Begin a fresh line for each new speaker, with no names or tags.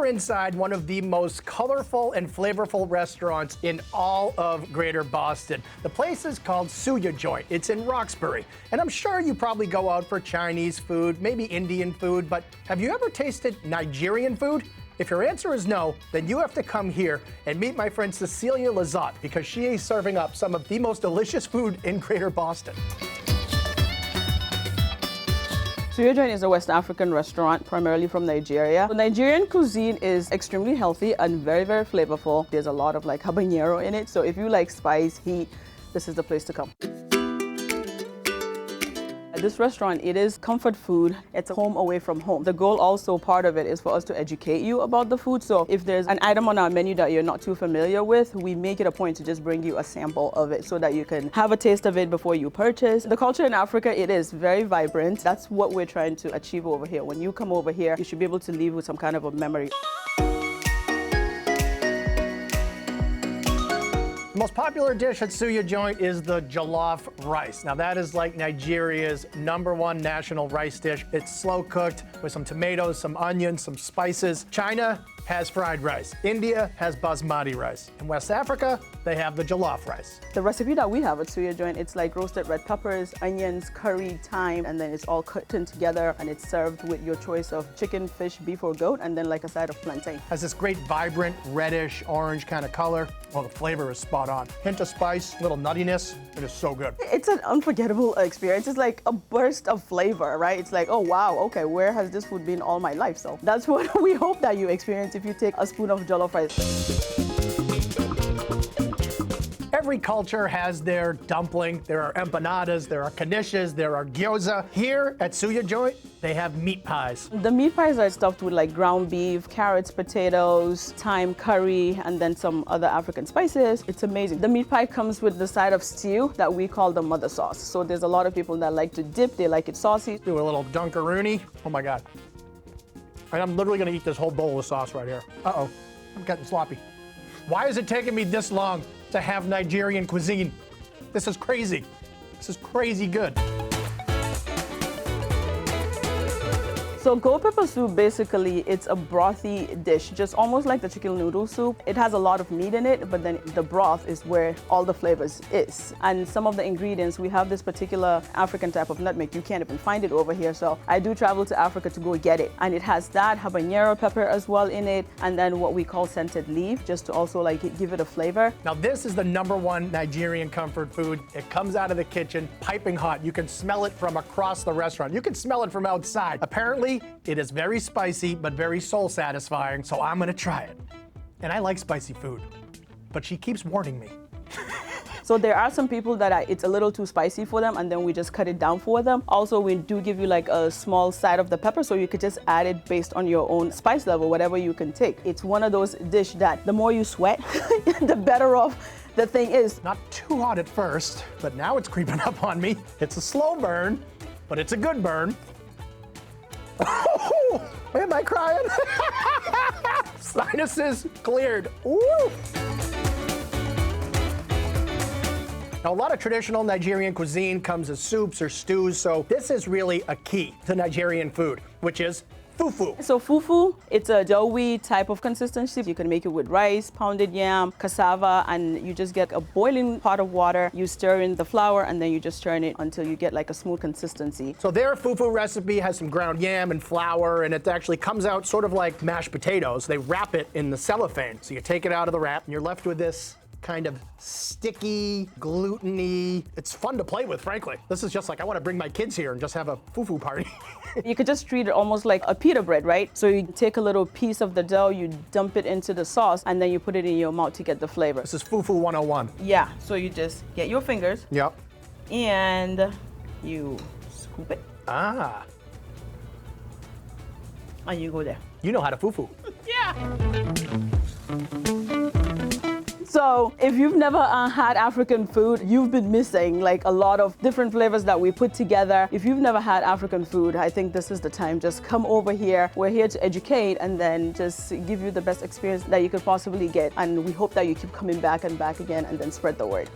inside one of the most colorful and flavorful restaurants in all of Greater Boston. The place is called Suya Joint. It's in Roxbury. And I'm sure you probably go out for Chinese food, maybe Indian food, but have you ever tasted Nigerian food? If your answer is no, then you have to come here and meet my friend Cecilia Lizotte because she is serving up some of the most delicious food in Greater Boston.
Suya Joint is a West African restaurant, primarily from Nigeria. The Nigerian cuisine is extremely healthy and very, very flavorful. There's a lot of like habanero in it, so if you like spice, heat, this is the place to come. This restaurant, it is comfort food. It's a home away from home. The goal also, part of it, is for us to educate you about the food. So if there's an item on our menu that you're not too familiar with, we make it a point to just bring you a sample of it so that you can have a taste of it before you purchase. The culture in Africa, it is very vibrant. That's what we're trying to achieve over here. When you come over here, you should be able to leave with some kind of a memory.
The most popular dish at Suya Joint is the Jaloff Rice. Now that is like Nigeria's #1 national rice dish. It's slow cooked with some tomatoes, some onions, some spices. China has fried rice. India has basmati rice. In West Africa, they have the Jaloff Rice.
The recipe that we have at Suya Joint, it's like roasted red peppers, onions, curry, thyme, and then it's all cut in together and it's served with your choice of chicken, fish, beef, or goat, and then like a side of plantain.
Has this great vibrant reddish orange kind of color. Well, the flavor is spot on. Hint of spice, little nuttiness. It is so good.
It's an unforgettable experience. It's like a burst of flavor, right? It's like, oh wow, okay, where has this food been all my life? So that's what we hope that you experience if you take a spoon of jollof rice.
Every culture has their dumpling. There are empanadas, there are knishes, there are gyoza. Here at Suya Joint, they have meat pies.
The meat pies are stuffed with like ground beef, carrots, potatoes, thyme, curry, and then some other African spices. It's amazing. The meat pie comes with the side of stew that we call the mother sauce. So there's a lot of people that like to dip, they like it saucy.
Do a little dunkaroonie. Oh my God. And I'm literally gonna eat this whole bowl of sauce right here. Uh-oh, I'm getting sloppy. Why is it taking me this long to have Nigerian cuisine? This is crazy. This is crazy good.
So goat pepper soup, basically, it's a brothy dish, just almost like the chicken noodle soup. It has a lot of meat in it, but then the broth is where all the flavors is. And some of the ingredients, we have this particular African type of nutmeg. You can't even find it over here, so I do travel to Africa to go get it. And it has that habanero pepper as well in it, and then what we call scented leaf, just to also like give it a flavor.
Now this is the #1 Nigerian comfort food. It comes out of the kitchen, piping hot. You can smell it from across the restaurant. You can smell it from outside. Apparently, it is very spicy, but very soul satisfying, so I'm gonna try it. And I like spicy food, but she keeps warning me.
So there are some people that it's a little too spicy for them, and then we just cut it down for them. Also, we do give you like a small side of the pepper, so you could just add it based on your own spice level, whatever you can take. It's one of those dishes that the more you sweat, the better off the thing is.
Not too hot at first, but now it's creeping up on me. It's a slow burn, but it's a good burn. Oh, am I crying? Sinuses cleared. Ooh. Now, a lot of traditional Nigerian cuisine comes as soups or stews, so this is really a key to Nigerian food, which is fufu.
So fufu, it's a doughy type of consistency. You can make it with rice, pounded yam, cassava, and you just get a boiling pot of water. You stir in the flour, and then you just turn it until you get like a smooth consistency.
So their fufu recipe has some ground yam and flour, and it actually comes out sort of like mashed potatoes. They wrap it in the cellophane. So you take it out of the wrap, and you're left with this kind of sticky, gluten-y. It's fun to play with, frankly. This is just like, I want to bring my kids here and just have a fufu party.
You could just treat it almost like a pita bread, right? So you take a little piece of the dough, you dump it into the sauce, and then you put it in your mouth to get the flavor.
This is Fufu 101.
Yeah, so you just get your fingers.
Yep.
And you scoop it.
Ah.
And you go there.
You know how to fufu.
Yeah. So if you've never had African food, you've been missing like a lot of different flavors that we put together. If you've never had African food, I think this is the time. Just come over here. We're here to educate and then just give you the best experience that you could possibly get. And we hope that you keep coming back and back again and then spread the word.